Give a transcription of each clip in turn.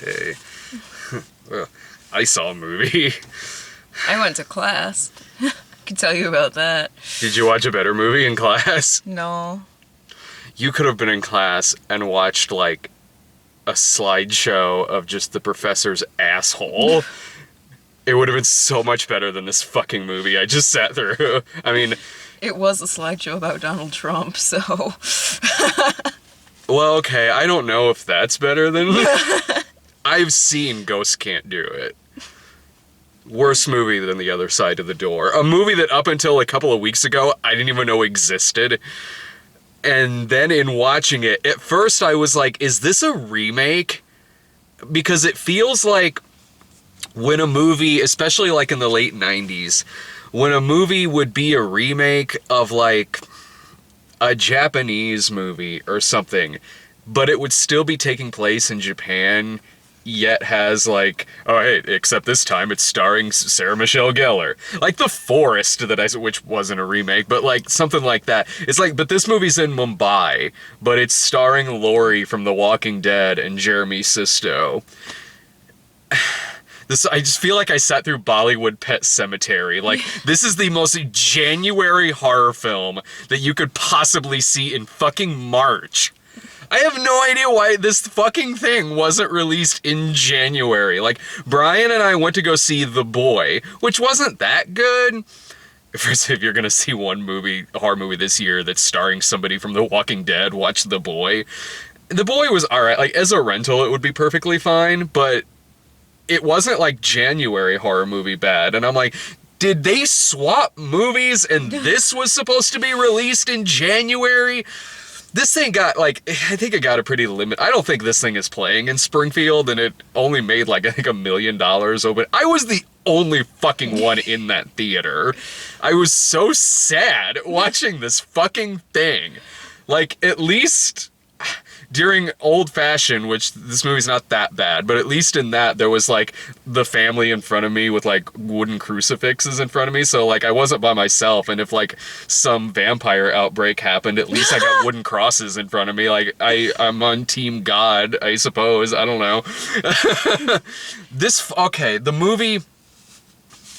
Okay. Well, I saw a movie. I went to class. I can tell you about that. Did you watch a better movie in class? No. You could have been in class and watched, like, a slideshow of just the professor's asshole. It would have been so much better than this fucking movie I just sat through. I mean... It was a slideshow about Donald Trump, so... Well, okay, I don't know if that's better than... I've seen Ghosts Can't Do It. Worse movie than The Other Side of the Door. A movie that up until a couple of weeks ago, I didn't even know existed. And then in watching it, at first I was like, is this a remake? Because it feels like when a movie, especially like in the late 90s, when a movie would be a remake of like a Japanese movie or something, but it would still be taking place in Japan, yet has like, oh hey, except this time it's starring Sarah Michelle Gellar. Like The Forest, which wasn't a remake, but like something like that. It's like, but this movie's in Mumbai, but it's starring Laurie from The Walking Dead and Jeremy Sisto. I just feel like I sat through Bollywood Pet Sematary. Like, this is the most January horror film that you could possibly see in fucking March. I have no idea why this fucking thing wasn't released in January. Like, Brian and I went to go see The Boy, which wasn't that good. First, if you're gonna see one horror movie this year that's starring somebody from The Walking Dead, watch The Boy. The Boy was alright. Like, as a rental, it would be perfectly fine, but it wasn't like January horror movie bad. And I'm like, did they swap movies and this was supposed to be released in January? This thing got, like, I think it got a pretty limit. I don't think this thing is playing in Springfield, and it only made, like, I think $1 million open. I was the only fucking one in that theater. I was so sad watching this fucking thing. Like, at least during Old Fashioned, which this movie's not that bad, but at least in that, there was, like, the family in front of me with, like, wooden crucifixes in front of me, so, like, I wasn't by myself, and if, like, some vampire outbreak happened, at least I got wooden crosses in front of me. Like, I'm on Team God, I suppose. I don't know. The movie...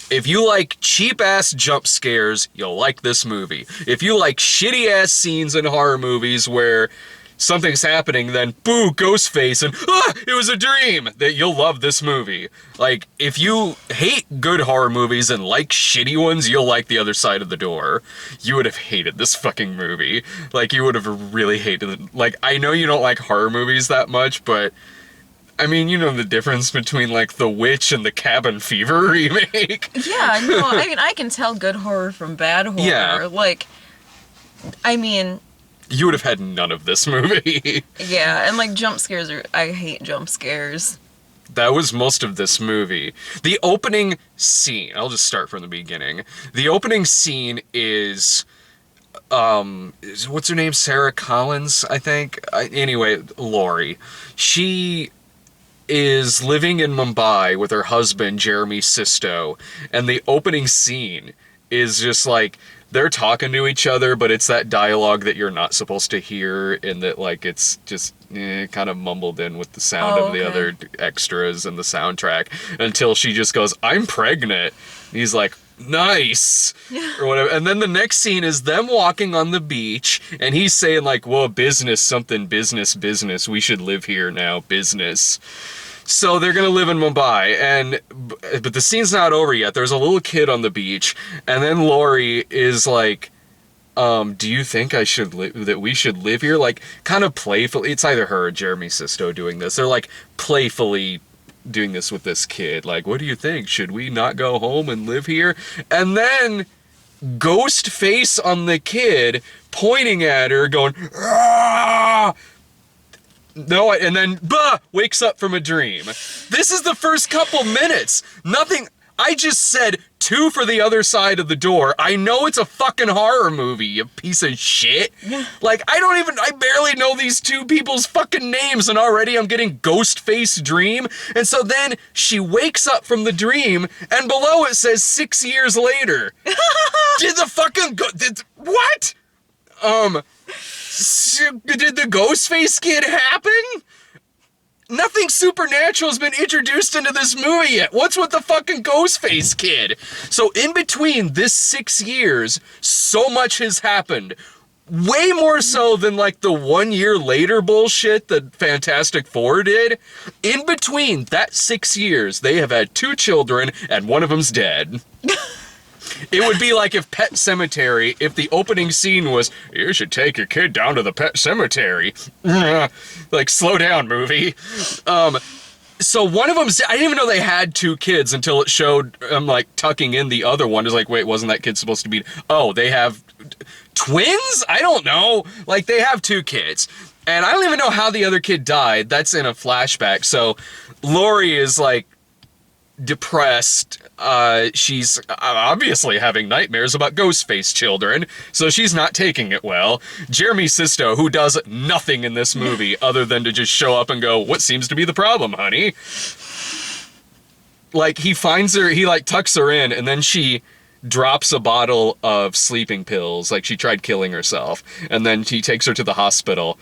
If you like cheap-ass jump scares, you'll like this movie. If you like shitty-ass scenes in horror movies where something's happening, then boo, ghost face, and it was a dream, that you'll love this movie. Like, if you hate good horror movies and like shitty ones, you'll like The Other Side of the Door. You would have hated this fucking movie. Like, you would have really hated it. Like, I know you don't like horror movies that much, but I mean, you know the difference between, like, The Witch and the Cabin Fever remake. Yeah, no, I mean, I can tell good horror from bad horror. Yeah. Like, I mean... You would have had none of this movie. Yeah, and, like, jump scares I hate jump scares. That was most of this movie. The opening scene, I'll just start from the beginning. The opening scene is... what's her name? Sarah Collins, I think? Anyway, Laurie. She is living in Mumbai with her husband, Jeremy Sisto, and the opening scene is just like, they're talking to each other, but it's that dialogue that you're not supposed to hear, and that, like, it's just kind of mumbled in with the sound of the other extras and the soundtrack, until she just goes, I'm pregnant. And he's like, nice, or whatever. And then the next scene is them walking on the beach, and he's saying, like, well, business, something, business, we should live here now, business. So they're gonna live in Mumbai, but the scene's not over yet. There's a little kid on the beach, and then Laurie is like, do you think that we should live here? Like, kind of playfully, it's either her or Jeremy Sisto doing this. They're, like, playfully doing this with this kid. Like, what do you think? Should we not go home and live here? And then ghost face on the kid, pointing at her, going, ah! No, and then, wakes up from a dream. This is the first couple minutes. Nothing, I just said 2 for The Other Side of the Door. I know it's a fucking horror movie, you piece of shit. Like, I barely know these two people's fucking names, and already I'm getting ghost face dream. And so then she wakes up from the dream, and below it says 6 years later. Did the fucking, what? Did the Ghostface kid happen? Nothing supernatural has been introduced into this movie yet. What's with the fucking Ghostface kid? So in between this 6 years, so much has happened. Way more so than like the 1 year later bullshit that Fantastic Four did. In between that 6 years, they have had 2 children and one of them's dead. It would be like if Pet Cemetery, if the opening scene was, you should take your kid down to the pet cemetery. Like, slow down, movie. So one of them, I didn't even know they had 2 kids until it showed like tucking in the other one. It's like, wait, wasn't that kid supposed to be? Oh, they have twins? I don't know. Like, they have 2 kids. And I don't even know how the other kid died. That's in a flashback. So Laurie is like depressed. She's obviously having nightmares about Ghostface children, so she's not taking it well. Jeremy Sisto, who does nothing in this movie other than to just show up and go, what seems to be the problem, honey? Like, he finds her, he like tucks her in, and then she drops a bottle of sleeping pills, like she tried killing herself, and then he takes her to the hospital.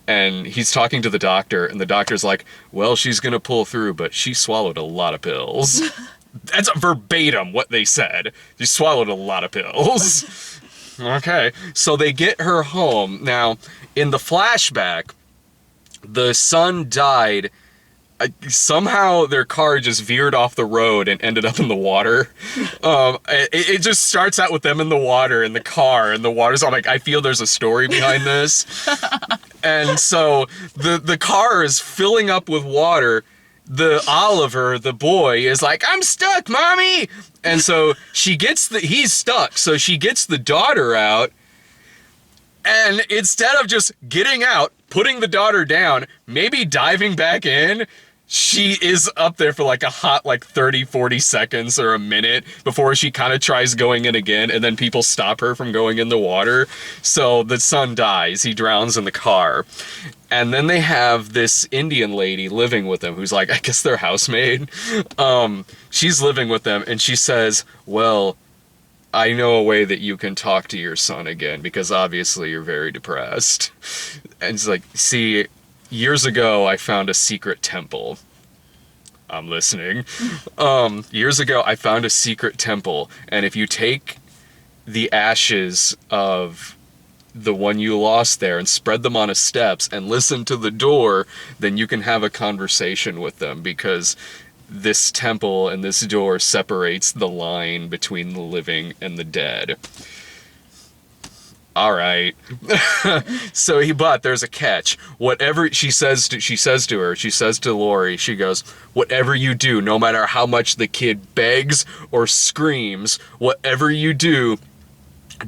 And he's talking to the doctor, and the doctor's like, well, she's gonna pull through, but she swallowed a lot of pills. That's verbatim what they said. She swallowed a lot of pills. Okay, so they get her home. Now, in the flashback, the son died. Somehow their car just veered off the road and ended up in the water. It just starts out with them in the water, in the car, and the water's all like, I feel there's a story behind this. And so the car is filling up with water. The Oliver, the boy, is like, I'm stuck, mommy! And so he's stuck, so she gets the daughter out, and instead of just getting out, putting the daughter down, maybe diving back in, she is up there for like a hot 30, 40 seconds or a minute before she kind of tries going in again, and then people stop her from going in the water. So the son dies. He drowns in the car. And then they have this Indian lady living with them who's like, I guess their housemaid. She's living with them, and she says, well, I know a way that you can talk to your son again, because obviously you're very depressed. And it's like, see, years ago I found a secret temple. I'm listening. Years ago I found a secret temple, and if you take the ashes of the one you lost there and spread them on the steps and listen to the door, then you can have a conversation with them, because this temple and this door separates the line between the living and the dead. All right. But there's a catch. Whatever she says to Laurie, she goes, whatever you do, no matter how much the kid begs or screams, whatever you do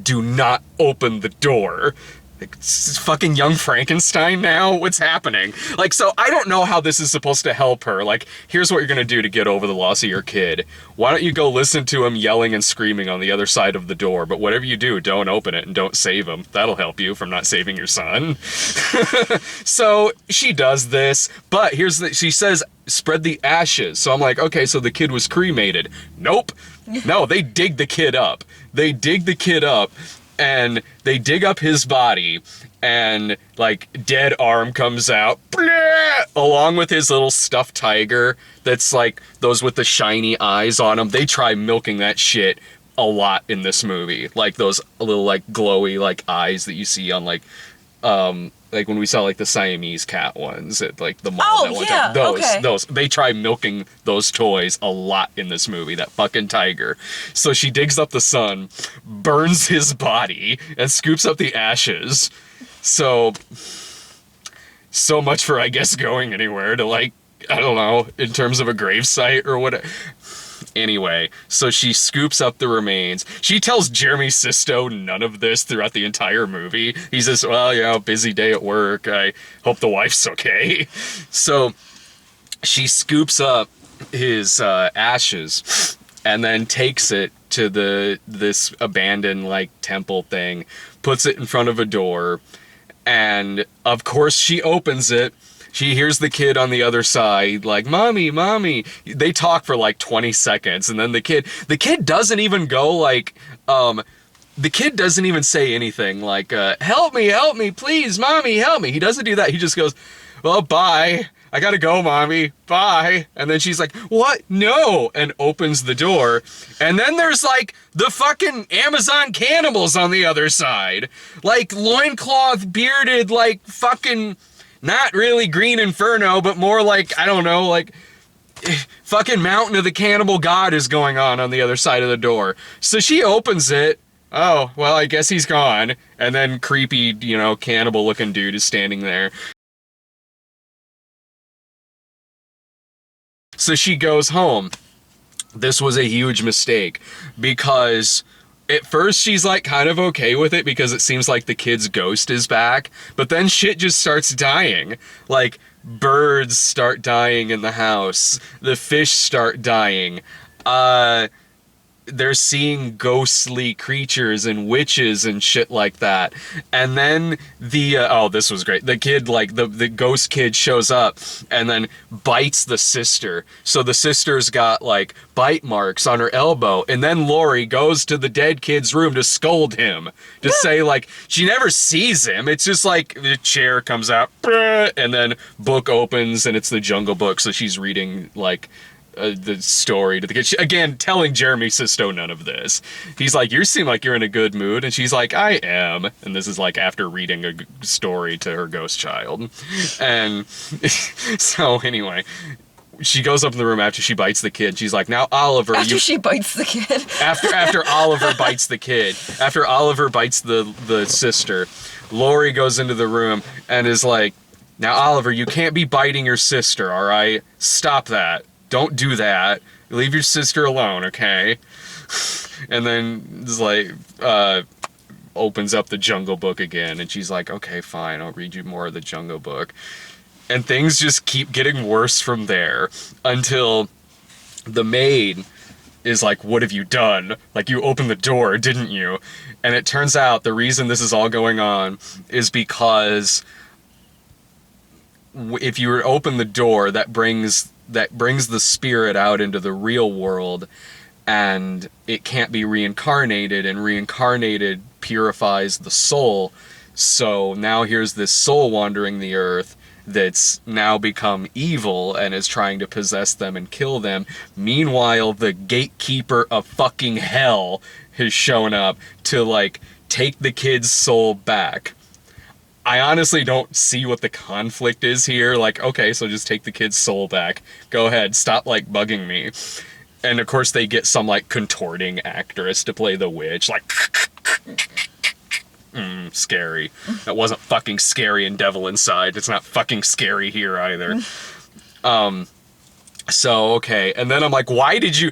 not open the door. Like, it's fucking Young Frankenstein now? What's happening? Like, so I don't know how this is supposed to help her. Like, here's what you're gonna do to get over the loss of your kid. Why don't you go listen to him yelling and screaming on the other side of the door, but whatever you do, don't open it and don't save him. That'll help you from not saving your son. So she does this, but she says, spread the ashes. So I'm like, okay, so the kid was cremated. Nope. No, they dig the kid up. And they dig up his body, and like dead arm comes out, bleh, along with his little stuffed tiger that's like those with the shiny eyes on them. They try milking that shit a lot in this movie. Like those little like glowy like eyes that you see on like when we saw like the Siamese cat ones at like the mall that one time. Those they try milking those toys a lot in this movie, that fucking tiger. So she digs up the son, burns his body, and scoops up the ashes. So much for, I guess, going anywhere to like, I don't know, in terms of a gravesite or whatever. Anyway, so she scoops up the remains. She tells Jeremy Sisto none of this throughout the entire movie. He says, well, busy day at work. I hope the wife's okay. So she scoops up his ashes and then takes it to this abandoned like temple thing, puts it in front of a door, and of course she opens it. She hears the kid on the other side, like, mommy, mommy. They talk for like 20 seconds, and then the kid doesn't even go like, the kid doesn't even say anything like, help me, please, mommy, help me. He doesn't do that. He just goes, well, bye. I gotta go, mommy. Bye. And then she's like, what? No. And opens the door. And then there's like the fucking Amazon cannibals on the other side. Like loincloth, bearded, like fucking, not really Green Inferno, but more like, I don't know, like fucking Mountain of the Cannibal God is going on the other side of the door. So she opens it. Oh, well, I guess he's gone. And then creepy, cannibal looking dude is standing there. So she goes home. This was a huge mistake because at first she's like kind of okay with it because it seems like the kid's ghost is back, but then shit just starts dying. Like birds start dying in the house, the fish start dying. They're seeing ghostly creatures and witches and shit like that. And then this was great. The kid, like the ghost kid shows up and then bites the sister. So the sister's got like bite marks on her elbow. And then Lori goes to the dead kid's room to scold him, to say like, she never sees him. It's just like the chair comes out and then book opens and it's the Jungle Book. So she's reading like, the story to the kid. Again, telling Jeremy Sisto none of this. He's like, you seem like you're in a good mood. And she's like, I am. And this is like after reading a story to her ghost child. And so anyway, she goes up in the room after she bites the kid. She's like, now Oliver. After she bites the kid. After Oliver bites the kid. After Oliver bites the sister, Lori goes into the room and is like, now Oliver, you can't be biting your sister, all right? Stop that. Don't do that. Leave your sister alone, okay? And then it's like, opens up the Jungle Book again, and she's like, okay, fine, I'll read you more of the Jungle Book. And things just keep getting worse from there until the maid is like, what have you done? Like, you opened the door, didn't you? And it turns out the reason this is all going on is because if you open the door, that brings the spirit out into the real world, and it can't be reincarnated, and reincarnated purifies the soul. So now here's this soul wandering the earth that's now become evil and is trying to possess them and kill them. Meanwhile, the gatekeeper of fucking hell has shown up to like take the kid's soul back. I honestly don't see what the conflict is here. Like, okay, so just take the kid's soul back. Go ahead, stop, like, bugging me. And, of course, they get some, like, contorting actress to play the witch. Like, scary. That wasn't fucking scary in Devil Inside. It's not fucking scary here either. So, okay. And then I'm like, why did you...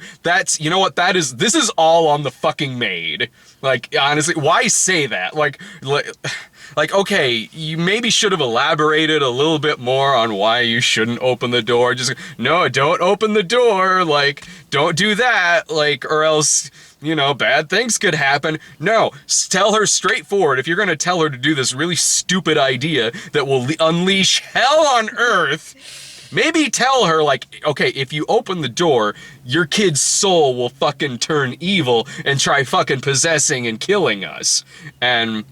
you know what, this is all on the fucking maid. Like, honestly, why say that? Like, okay, you maybe should have elaborated a little bit more on why you shouldn't open the door. Just, no, don't open the door. Like, don't do that. Like, or else, bad things could happen. No, tell her straightforward. If you're going to tell her to do this really stupid idea that will unleash hell on earth, maybe tell her, like, okay, if you open the door, your kid's soul will fucking turn evil and try fucking possessing and killing us. And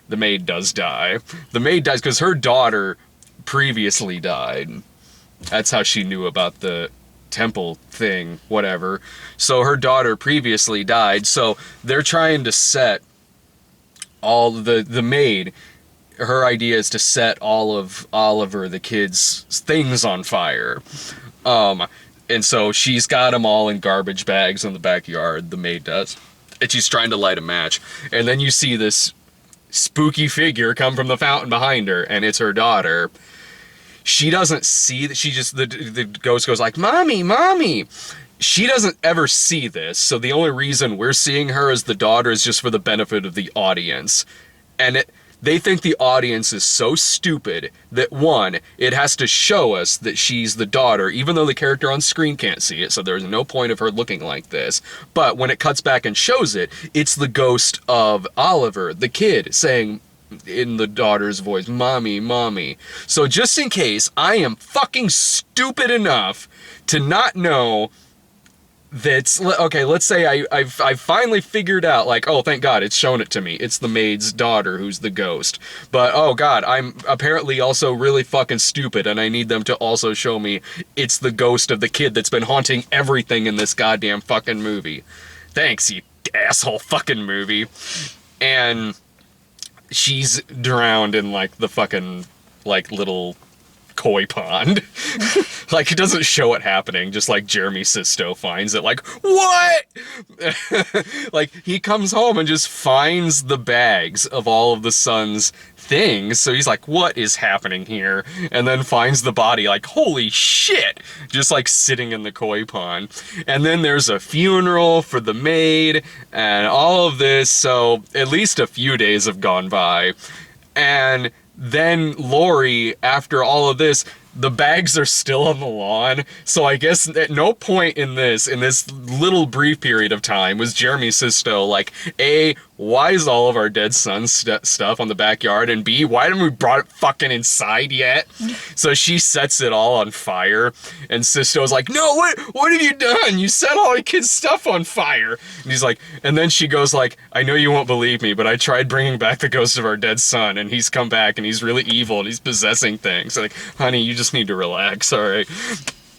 the maid does die. The maid dies because her daughter previously died. That's how she knew about the temple thing, whatever. So her daughter previously died, so they're trying to set all the maid, her idea is to set all of Oliver, the kid's things on fire. And so she's got them all in garbage bags in the backyard, the maid does. And she's trying to light a match. And then you see this spooky figure come from the fountain behind her, and it's her daughter. She doesn't see that. She just, the ghost goes like, mommy, mommy. She doesn't ever see this, so the only reason we're seeing her as the daughter is just for the benefit of the audience. And they think the audience is so stupid that, one, it has to show us that she's the daughter, even though the character on screen can't see it, so there's no point of her looking like this. But when it cuts back and shows it, it's the ghost of Oliver, the kid, saying in the daughter's voice, mommy, mommy. So just in case I am fucking stupid enough to not know that's okay. Let's say I've finally figured out, like, oh, thank God, it's shown it to me. It's the maid's daughter who's the ghost. But oh God, I'm apparently also really fucking stupid, and I need them to also show me it's the ghost of the kid that's been haunting everything in this goddamn fucking movie. Thanks, you asshole fucking movie. And she's drowned in like the fucking like little koi pond. Like, it doesn't show it happening, just like Jeremy Sisto finds it, like, what? Like, he comes home and just finds the bags of all of the son's things, so he's like, what is happening here? And then finds the body, like, holy shit, just like sitting in the koi pond. And then there's a funeral for the maid and all of this, so at least a few days have gone by. And then Laurie, after all of this, the bags are still on the lawn, so I guess at no point in this little brief period of time was Jeremy Sisto like, A, why is all of our dead son's stuff on the backyard, and B, why haven't we brought it fucking inside yet? So she sets it all on fire, and Sisto's like, no, what have you done? You set all the kids' stuff on fire. And he's like, and then she goes like, I know you won't believe me, but I tried bringing back the ghost of our dead son, and he's come back, and he's really evil, and he's possessing things. Like, honey, you just need to relax, all right?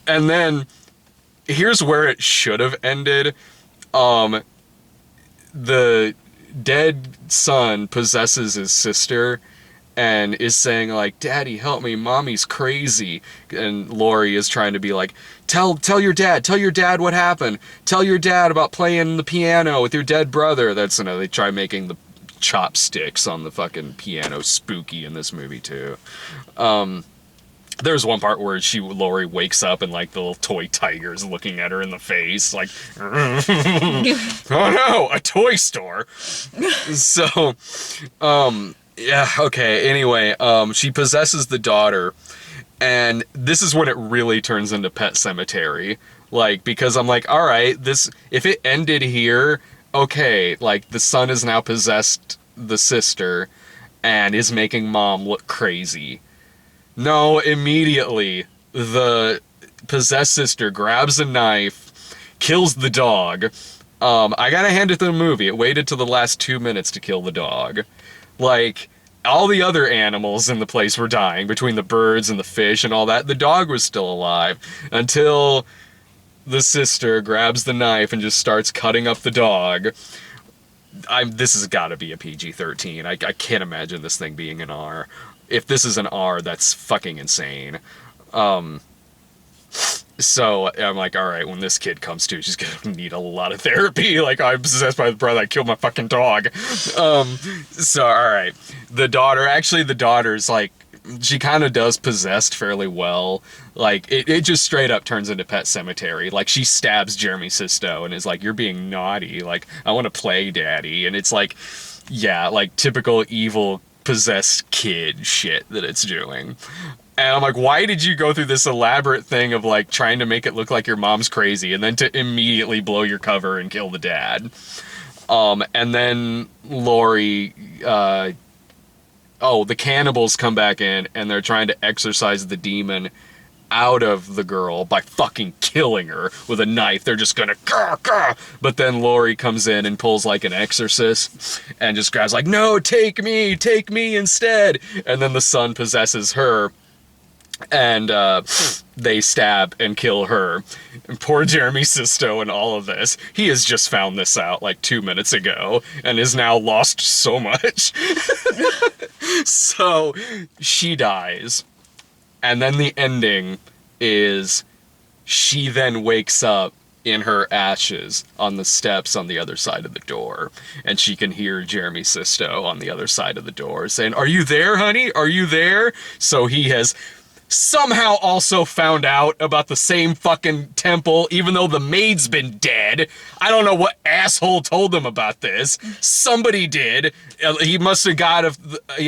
And then here's where it should have ended. The dead son possesses his sister and is saying like, Daddy, help me, Mommy's crazy. And Laurie is trying to be like, tell your dad what happened. Tell your dad about playing the piano with your dead brother. That's, you know, they try making the chopsticks on the fucking piano spooky in this movie too. There's one part where Laurie wakes up and like the little toy tiger's looking at her in the face, like, oh no, a toy store. So, yeah, okay, anyway, she possesses the daughter, and this is when it really turns into Pet Sematary. Like, because I'm like, alright, if it ended here, okay, like, the son has now possessed the sister, and is making mom look crazy. No, immediately, the possessed sister grabs a knife, kills the dog. I gotta hand it to the movie. It waited till the last 2 minutes to kill the dog. Like, all the other animals in the place were dying, between the birds and the fish and all that. The dog was still alive, until the sister grabs the knife and just starts cutting up the dog. This has gotta be a PG-13. I can't imagine this thing being an R. If this is an R, that's fucking insane. So I'm like, all right, when this kid comes to, she's gonna need a lot of therapy. Like, I'm possessed by the brother, I killed my fucking dog. So, all right. The daughter's like, she kind of does possessed fairly well. Like, it just straight up turns into Pet Sematary. Like, she stabs Jeremy Sisto and is like, you're being naughty. Like, I want to play daddy. And it's like, yeah, like typical evil possessed kid shit that it's doing. And I'm like, why did you go through this elaborate thing of like trying to make it look like your mom's crazy and then to immediately blow your cover and kill the dad? And then Laurie, the cannibals come back in and they're trying to exorcise the demon out of the girl by fucking killing her with a knife. They're just gonna gah, gah. But then Laurie comes in and pulls like an exorcist and just grabs like, no, take me instead. And then the son possesses her and they stab and kill her. And poor Jeremy Sisto and all of this. He has just found this out like 2 minutes ago and is now lost so much. So she dies. And then the ending is she then wakes up in her ashes on the steps on the other side of the door. And she can hear Jeremy Sisto on the other side of the door saying, are you there, honey? Are you there? So he has somehow also found out about the same fucking temple, even though the maid's been dead. I don't know what asshole told them about this. Somebody did. He must have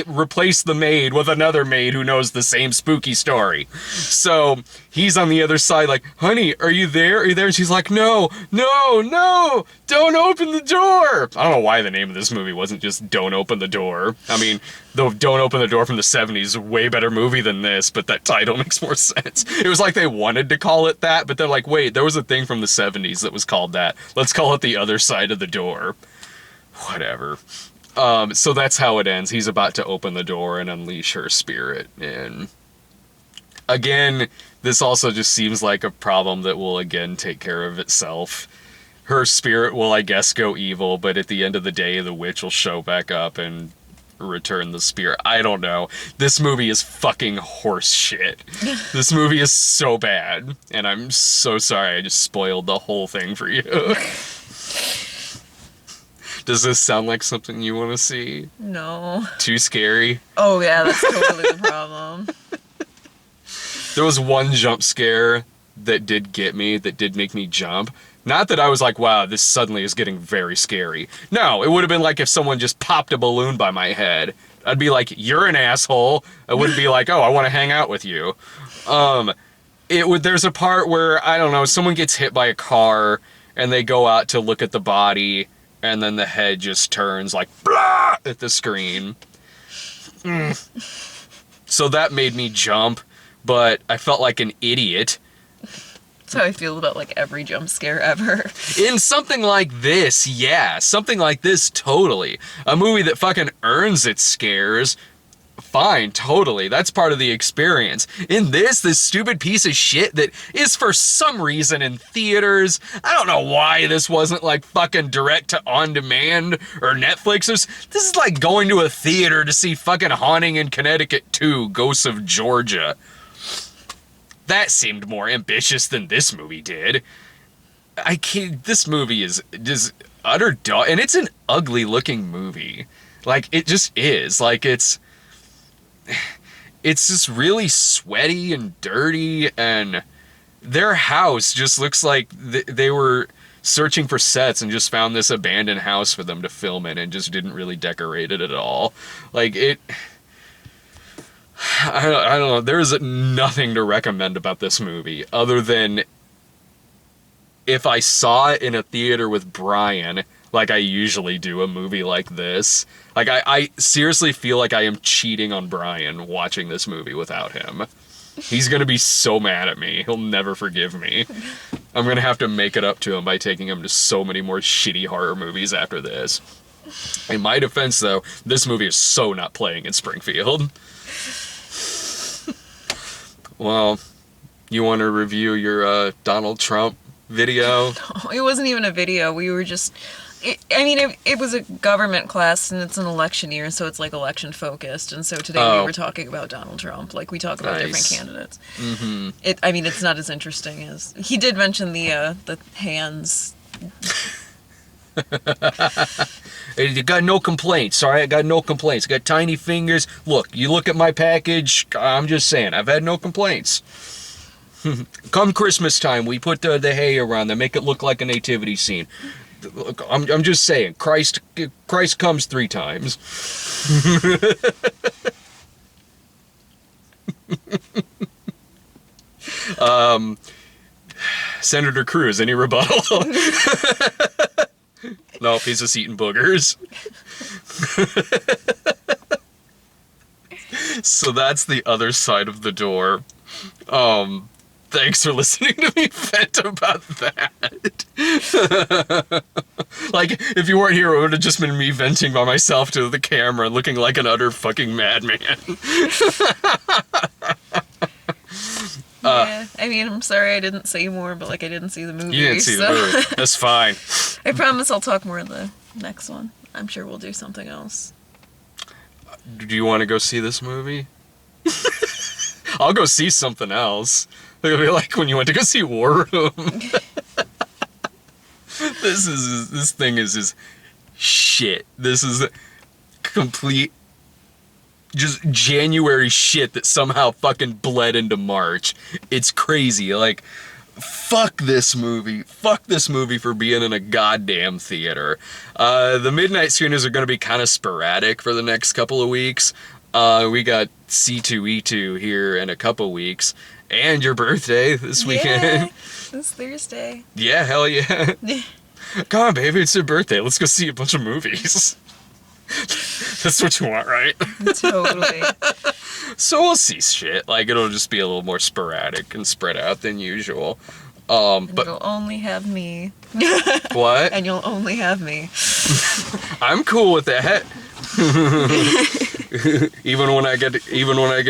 replaced the maid with another maid who knows the same spooky story. So he's on the other side like, honey, are you there? Are you there? And she's like, no, don't open the door. I don't know why the name of this movie wasn't just Don't Open the Door. I mean, Though Don't Open the Door from the 70s is a way better movie than this, but that title makes more sense. It was like they wanted to call it that, but they're like, wait, there was a thing from the 70s that was called that. Let's call it The Other Side of the Door. Whatever. So that's how it ends. He's about to open the door and unleash her spirit. And again, this also just seems like a problem that will again take care of itself. Her spirit will, I guess, go evil, but at the end of the day, the witch will show back up and return the spirit. I don't know. This movie is fucking horse shit. This movie is so bad, and I'm so sorry I just spoiled the whole thing for you. Does this sound like something you want to see? No. Too scary? Oh yeah, that's totally the problem. There was one jump scare that did get me, that did make me jump. Not that I was like, wow, this suddenly is getting very scary. No, it would have been like if someone just popped a balloon by my head. I'd be like, you're an asshole. I wouldn't be like, oh, I want to hang out with you. There's a part where, I don't know, someone gets hit by a car and they go out to look at the body and then the head just turns like, blah, at the screen. So that made me jump, but I felt like an idiot. That's how I feel about like every jump scare ever. In something like this, yeah. Something like this, totally. A movie that fucking earns its scares, fine, totally. That's part of the experience. In this stupid piece of shit that is for some reason in theaters. I don't know why this wasn't like fucking direct to on demand or Netflix. This is like going to a theater to see fucking Haunting in Connecticut 2, Ghosts of Georgia. That seemed more ambitious than this movie did. This movie is just utter dog, and it's an ugly looking movie. Like, it just is. Like, it's just really sweaty and dirty, and their house just looks like they were searching for sets and just found this abandoned house for them to film in and just didn't really decorate it at all. Like, I don't know. There's nothing to recommend about this movie other than if I saw it in a theater with Brian, like I usually do a movie like this. Like, I seriously feel like I am cheating on Brian watching this movie without him. He's going to be so mad at me. He'll never forgive me. I'm going to have to make it up to him by taking him to so many more shitty horror movies after this. In my defense, though, this movie is so not playing in Springfield. Well, you want to review your Donald Trump video? No, it wasn't even a video. We were just... It was a government class, and it's an election year, so it's like election focused. And so today we were talking about Donald Trump, like we talk about different candidates. Mm-hmm. It's not as interesting as he did mention the hands. You got no complaints, all right? I got no complaints. I got tiny fingers. Look, you look at my package. I'm just saying, I've had no complaints. Come Christmas time, we put the hay around there, make it look like a nativity scene. Look, I'm just saying, Christ comes 3 times. Senator Cruz, any rebuttal? Nope, he's just eating boogers. So that's The Other Side of the Door. Thanks for listening to me vent about that. Like, if you weren't here, it would have just been me venting by myself to the camera, looking like an utter fucking madman. Yeah, I'm sorry I didn't say more, but like I didn't see the movie. You didn't see the movie. That's fine. I promise I'll talk more in the next one. I'm sure we'll do something else. Do you want to go see this movie? I'll go see something else. It'll be like when you went to go see War Room. This thing is just shit. This is complete just January shit that somehow fucking bled into March. It's crazy. Like, fuck this movie. Fuck this movie for being in a goddamn theater. The midnight screeners are going to be kind of sporadic for the next couple of weeks. We got C2E2 here in a couple weeks. And your birthday this weekend. This Thursday. Yeah, hell yeah. Come on, baby, it's your birthday. Let's go see a bunch of movies. That's what you want, right? Totally. So we'll see shit. Like, it'll just be a little more sporadic and spread out than usual. And But you'll only have me. what? And you'll only have me. I'm cool with that. even when I get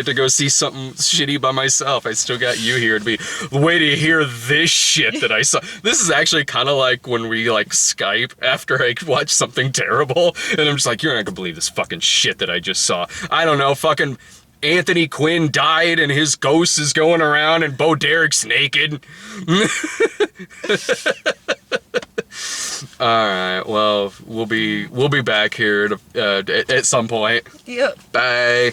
to go see something shitty by myself, I still got you here to be wait to hear this shit that I saw. This is actually kind of like when we like Skype after I watch something terrible, and I'm just like, you're not gonna believe this fucking shit that I just saw. I don't know, fucking Anthony Quinn died and his ghost is going around and Bo Derek's naked. All right. Well, we'll be back here at some point. Yep. Bye.